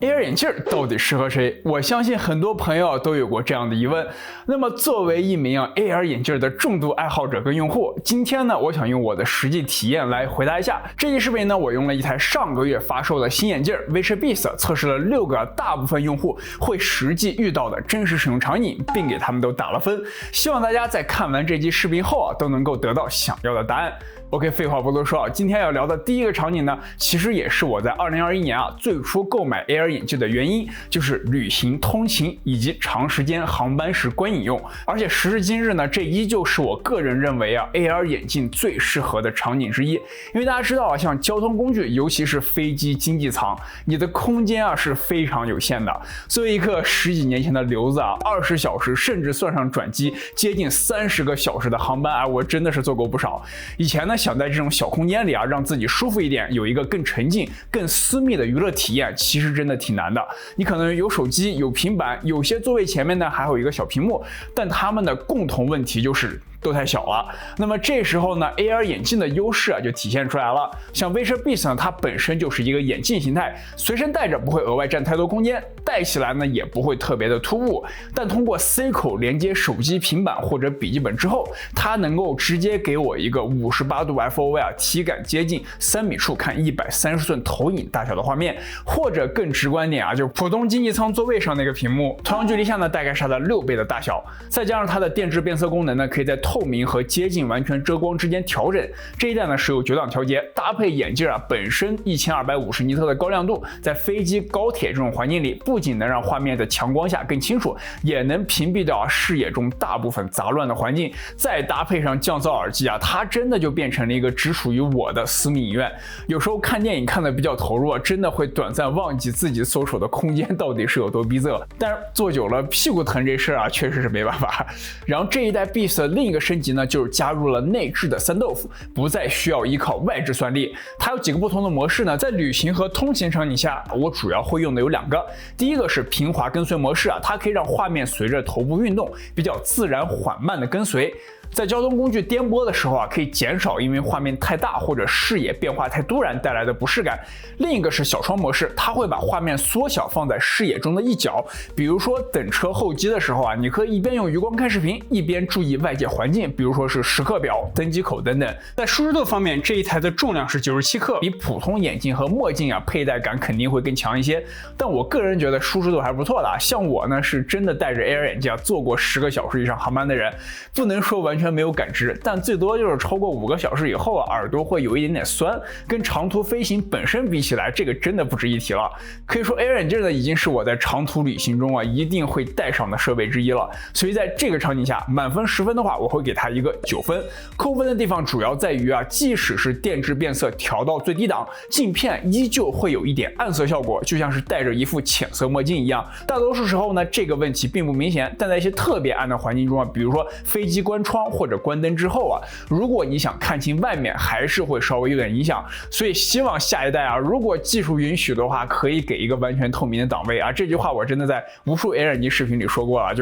AR 眼鏡到底適合誰？我相信很多朋友都有過這樣的疑問。那麼作為一名AR 眼鏡的重度愛好者跟用戶，今天呢，我想用我的實際體驗來回答一下。这期視頻呢，我用了一台上個月發售的新眼鏡 Vision Beast 測試了6個大部分用戶會實際遇到的真實使用場景，並給他們都打了分。希望大家在看完這期視頻後都能夠得到想要的答案。OK， 廢話不多說，今天要聊的第一個場景呢，其實也是我在2021年最初購買 AR 眼鏡的原因，就是旅行、通勤以及長時間航班時觀影用。而且時至今日呢，這依舊是我個人認為AR 眼鏡最適合的場景之一。因為大家知道像交通工具，尤其是飛機經濟艙，你的空間是非常有限的。作為一個10幾年前的留子20小時甚至算上轉機，接近30個小時的航班我真的是坐過不少。以前呢，想在這種小空間裡讓自己舒服一點，有一個更沉浸、更私密的娛樂體驗，其實真的挺難的。你可能有手機、有平板，有些座位前面呢還有一個小屏幕，但它們的共同問題就是都太小了。那麼這時候呢 ，AR 眼鏡的優勢就體現出来了。像 Vision Beast 呢，它本身就是一個眼鏡形態，隨身带着不會額外佔太多空間，戴起來呢也不會特別的突兀。但通過 C 口連接手機、平板或者筆記本之後，它能夠直接給我一個58度 FOV 體感接近3米處看130寸投影大小的畫面，或者更直觀點就是普通經濟艙座位上那個屏幕，同樣距離下呢大概是它的6倍的大小。再加上它的電致變色功能呢，可以在透明和接近完全遮光之間調整。這一代呢是有9檔調節，搭配眼鏡本身1250尼特的高亮度，在飛機、高鐵這種環境裡，不僅能讓畫面在強光下更清楚，也能屏蔽掉視野中大部分雜亂的環境。再搭配上降噪耳機它真的就變成了一個只屬於我的私密影院。有時候看電影看得比較投入真的會短暫忘記自己所处的空間到底是有多逼仄。但是坐久了屁股疼這事確實是沒辦法。然后這一代 Beast 的另一個升級呢，就是加入了內置的三豆腐，不再需要依靠外置算力。它有幾個不同的模式呢，在旅行和通勤場景下，我主要會用的有2個。第一個是平滑跟隨模式它可以讓畫面隨着頭部運動比較自然緩慢的跟隨。在交通工具顛簸的時候可以減少因為畫面太大或者視野變化太突然帶來的不適感。另一個是小窗模式，它會把畫面縮小放在視野中的一角，比如說等車候機的時候你可以一邊用余光看視頻，一邊注意外界環境，比如說是时刻表、登机口等等。在舒適度方面，这一台的重量是97克，比普通眼鏡和墨鏡佩戴感肯定會更強一些。但我個人覺得舒適度還是不錯的。像我呢是真的戴着 AR 眼鏡坐過10個小時以上航班的人，不能說完全沒有感知，但最多就是超過5個小時以後耳朵會有一點點酸，跟長途飛行本身比起來，這個真的不值一提了。可以說 AR 眼鏡呢已經是我在長途旅行中一定會帶上的設備之一了。所以在這個場景下，滿分10分的話，我會給它一個9分。扣分的地方主要在於即使是電致變色調到最低檔，鏡片依舊會有一點暗色效果，就像是戴着一副淺色墨鏡一樣。大多數時候呢，這個問題並不明顯，但在一些特別暗的環境中比如說飛機關窗或者關燈之後如果你想看清外面，還是會稍微有點影響。所以希望下一代如果技術允許的話，可以給一個完全透明的檔位這句話我真的在無數 AR 眼鏡視頻裡說過了，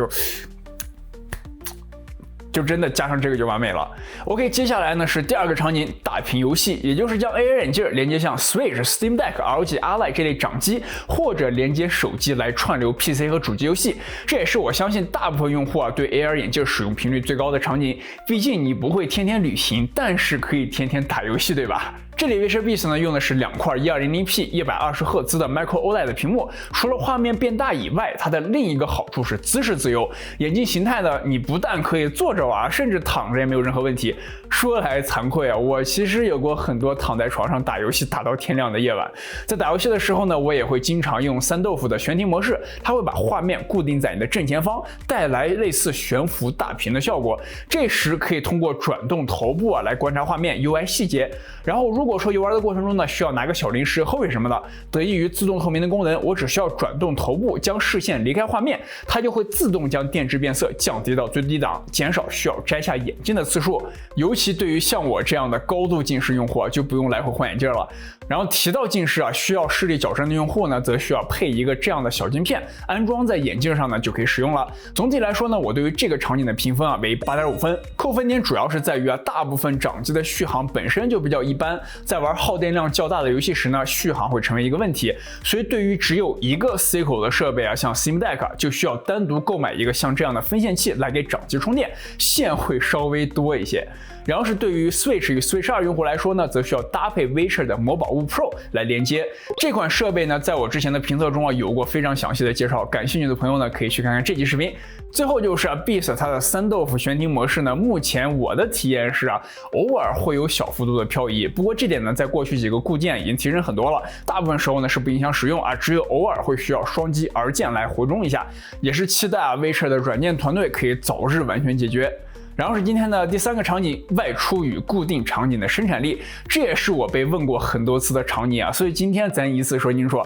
就真的加上這個就完美了。OK， 接下來呢是第2個場景，大屏遊戲，也就是將 AR 眼鏡連接像 Switch、Steam Deck、ROG Ally 這類掌機，或者連接手機來串流 PC 和主機遊戲。這也是我相信大部分用戶對 AR 眼鏡使用頻率最高的場景。畢竟你不會天天旅行，但是可以天天打遊戲，對吧？這裡 Vision Beast 呢用的是2塊 1200p 120赫茲的 Micro OLED 的屏幕，除了畫面變大以外，它的另一個好處是姿勢自由。眼鏡形態呢，你不但可以坐着甚至躺着也沒有任何問題。說來慚愧我其實有過很多躺在床上打遊戲打到天亮的夜晚。在打遊戲的時候呢，我也會經常用三豆腐的悬停模式，它會把畫面固定在你的正前方，帶來類似懸浮大屏的效果。這時可以通過轉動頭部來觀察畫面 UI 細節。然後如果說遊玩的過程中呢，需要拿個小零食喝水什麼的，得益於自動透明的功能，我只需要轉動頭部將視線離開畫面，它就會自動將電致變色降低到最低檔，減少需要摘下眼鏡的次數。尤其對於像我這樣的高度近視用戶就不用來回換眼鏡了。然后提到近視需要視力矫正的用戶呢，则需要配一個這樣的小鏡片，安裝在眼鏡上呢就可以使用了。總體來說呢，我對於這個場景的評分為8.5分。扣分點主要是在於大部分掌機的續航本身就比較一般，在玩耗電量較大的遊戲時呢，續航會成為一個問題。所以對於只有一個 C 口的設備啊，像 Steam Deck 就需要單獨購買一個像這樣的分線器來給掌機充電，線會稍微多一些。然後是對於 Switch 與 Switch 2用戶來說呢，則需要搭配 Witcher 的魔寶物 Pro 來連接。這款設備呢，在我之前的評測中啊有過非常詳細的介紹，感興趣的朋友呢可以去看看這期視頻。最後就是Beast 它的三豆腐悬停模式呢，目前我的體驗是偶爾會有小幅度的漂移，不過這點呢在過去幾個固件已經提升很多了，大部分時候呢是不影響使用只有偶爾會需要雙擊 R 鍵來回中一下，也是期待Witcher 的軟件團隊可以早日完全解決。然後是今天的第3個場景，外出與固定場景的生產力，這也是我被問過很多次的場景所以今天咱一次說清楚。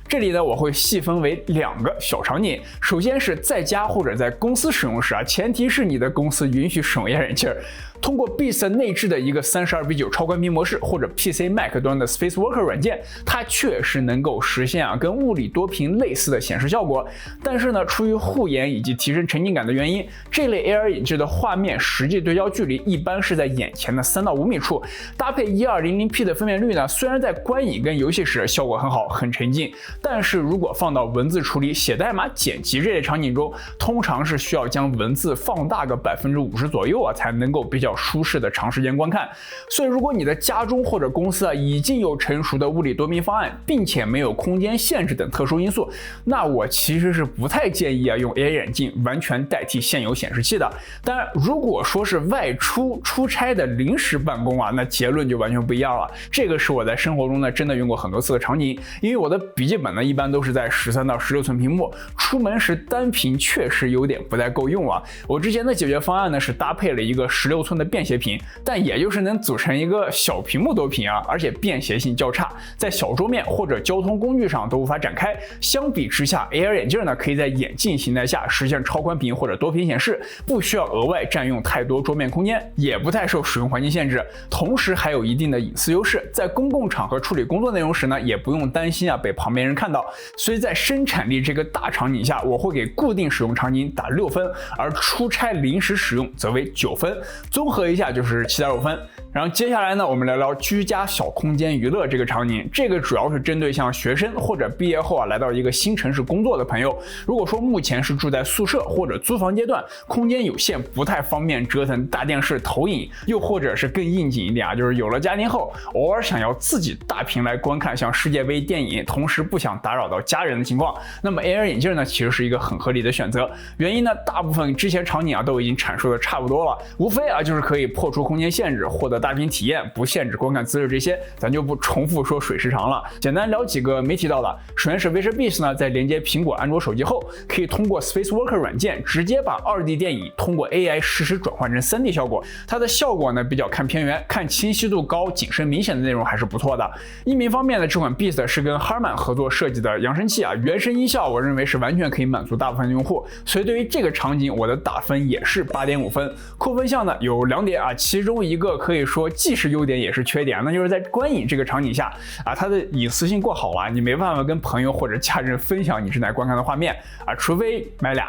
這裡呢，我會細分為2個小場景。首先是在家或者在公司使用時前提是你的公司允許使用 AR 眼鏡。通過 Beast 內置的一個32:9超寬屏模式，或者 PC Mac 端的 Spacewalker 軟件，它確實能夠實現跟物理多屏類似的顯示效果。但是呢，出於護眼以及提升沉浸感的原因，這類 AR 眼鏡的畫面實際對焦距離一般是在眼前的3到5米處。搭配 1200P 的分辨率呢，雖然在觀影跟遊戲時效果很好，很沉浸，但是如果放到文字處理、寫代碼、剪輯這類場景中，通常是需要將文字放大個50%左右才能夠比較舒適的長時間觀看。所以如果你的家中或者公司已經有成熟的物理多屏方案，并且沒有空間限制等特殊因素，那我其實是不太建議用 AR 眼鏡完全代替現有顯示器的。當然，如果說是外出出差的臨時辦公那結論就完全不一樣了。這個是我在生活中呢真的用過很多次的場景，因為我的筆記本呢一般都是在13到16寸屏幕，出門時單屏確實有點不太夠用我之前的解決方案呢是搭配了一個16寸的便攜屏，但也就是能組成一個小屏幕多屏而且便攜性較差，在小桌面或者交通工具上都無法展開。相比之下 ，AR 眼鏡呢可以在眼鏡形態下實現超寬屏或者多屏显示，不需要額外占用太多桌面空間，也不太受使用環境限制，同時還有一定的隱私優勢。在公共場合處理工作內容時呢，也不用擔心被旁邊人看到。所以在生產力這個大場景下，我會給固定使用場景打6分，而出差臨時使用則為9分，綜合一下就是7.5分。然後接下來呢，我們聊聊居家小空間娛樂這個場景。這個主要是針對像學生或者畢業後來到一個新城市工作的朋友。如果說目前是住在宿舍或者租房階段，空間有限，不太方便折騰大電視投影，又或者是更應景一點就是有了家庭後，偶爾想要自己大屏來觀看像世界杯電影，同時不想打擾到家人的情況，那麼 AR 眼鏡呢其實是一個很合理的選擇。原因呢，大部分之前場景都已經阐述的差不多了，無非就是可以破除空間限制，獲得大屏體驗，不限制觀看姿勢，这些咱就不重複說水時長了。簡單聊幾個沒提到的。首先是 Witcher Beast 呢，在連接蘋果安卓手機後，可以通過 Spacewalker 軟件直接把2D 電影通過 AI 實時轉換成3D 效果。它的效果呢比較看偏遠，看清晰度高、景深明顯的內容還是不錯的。音頻方面呢，這款 Beast 是跟 Harman 合作設計的揚聲器原聲音效我認為是完全可以滿足大部分的用戶，所以對於這個場景我的打分也是8.5分。扣分項呢有2點其中一個可以說既是優點也是缺點，那就是在觀影這個場景下它的隱私性過好了，你沒辦法跟朋友或者家人分享你正在觀看的畫面除非買倆。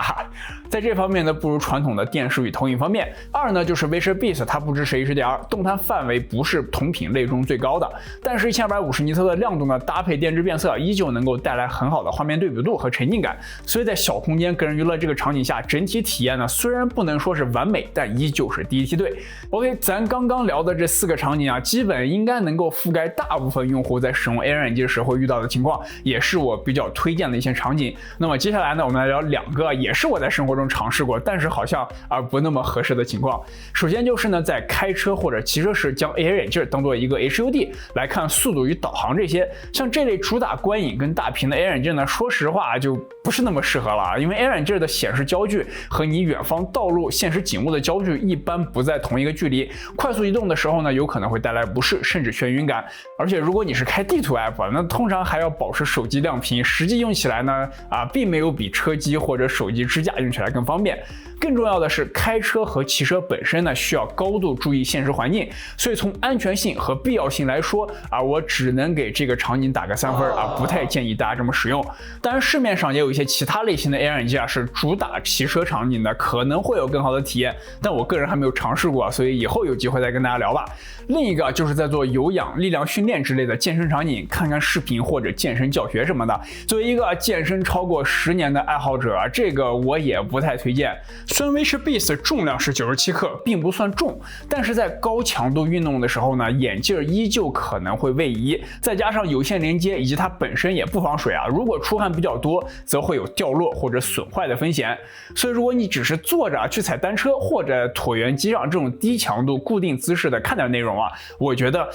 在這方面呢不如傳統的電視與投影方面。2呢就是 Witcher Beast 它不支持 HDR， 動態範圍不是同品類中最高的，但是1250尼特的亮度呢搭配電致變色依舊能夠帶來很好的畫面對比度和沉浸感。所以在小空間個人娛樂這個場景下，整體體驗呢雖然不能說是完美，但依舊是第一梯隊。OK， 咱剛剛聊的這4個場景基本應該能夠覆蓋大部分用戶在使用 AR 眼鏡時會遇到的情況，也是我比較推薦的一些場景。那麼接下來呢，我們來聊2個也是我在生活中嘗試過，但是好像不那麼合適的情況。首先就是呢，在開車或者騎車時，將 AR 眼鏡當做一個 HUD 來看速度與導航這些。像這類主打觀影跟大屏的 AR 眼鏡呢，說實話就不是那麼適合了，因為 AR 眼鏡的顯示焦距和你遠方道路現實景物的焦距一般不在同一個距離，快速移動的時候呢，有可能會帶來不適甚至眩暈感。而且如果你是開地圖 app， 那通常還要保持手機亮屏，實際用起來呢并沒有比車機或者手機支架用起來更方便。更重要的是，開車和騎車本身呢需要高度注意現實環境，所以從安全性和必要性來說我只能給這個場景打個3分不太建議大家這麼使用。當然，市面上也有一些其他類型的 AR 眼鏡是主打騎車場景的，可能會有更好的體驗，但我個人還沒有嘗試過，所以以後有機會再跟大家聊吧。另一個就是在做有氧、力量訓練之類的健身場景，看看視頻或者健身教學什麼的。作為一個健身超過10年的愛好者，這個我也不太推薦。虽然 Vision Beats 重量是97克，並不算重，但是在高強度運動的時候呢，眼鏡依舊可能會位移，再加上有線連接以及它本身也不防水如果出汗比較多，則會有掉落或者損壞的風險。所以如果你只是坐着去踩單車或者椭圓機上這種低強度固定姿勢的看点內容我覺得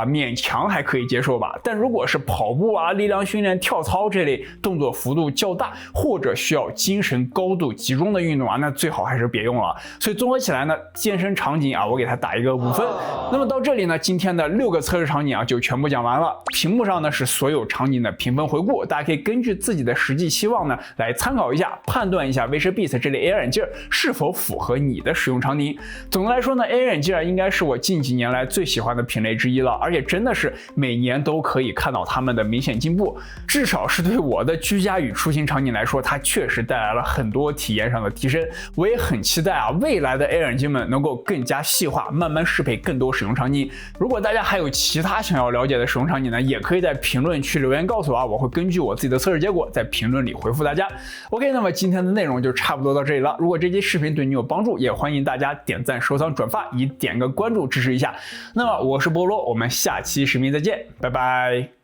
勉強還可以接受吧。但如果是跑步力量訓練、跳操這類動作幅度较大或者需要精神高度集中的運动那最好還是別用了。所以綜合起來呢，健身場景我給它打一個5分。那麼到這裡呢，今天的6個測試場景就全部講完了。屏幕上呢是所有场景的評分回顧，大家可以根據自己的實際期望呢來參考一下，判斷一下 Vision Beats 這類 AR 眼鏡是否符合你的使用場景。總的來說呢， AR 眼鏡應該是我近幾年來最喜歡的品類之一了，而且真的是每年都可以看到他們的明顯進步，至少是对我的居家与出行场景来說，它確實帶來了很多體驗上的提升。我也很期待未來的 AR 眼鏡們能夠更加細化，慢慢適配更多使用場景。如果大家還有其他想要了解的使用场景呢，也可以在評論區留言告訴我，我會根據我自己的測試結果在評論裡回復大家。OK， 那麼今天的內容就差不多到這裡了。如果這期視頻對你有幫助，也歡迎大家點讚、收藏、轉發，以點個關注支持一下。那麼我是菠蘿，我們下期視頻再見，拜拜。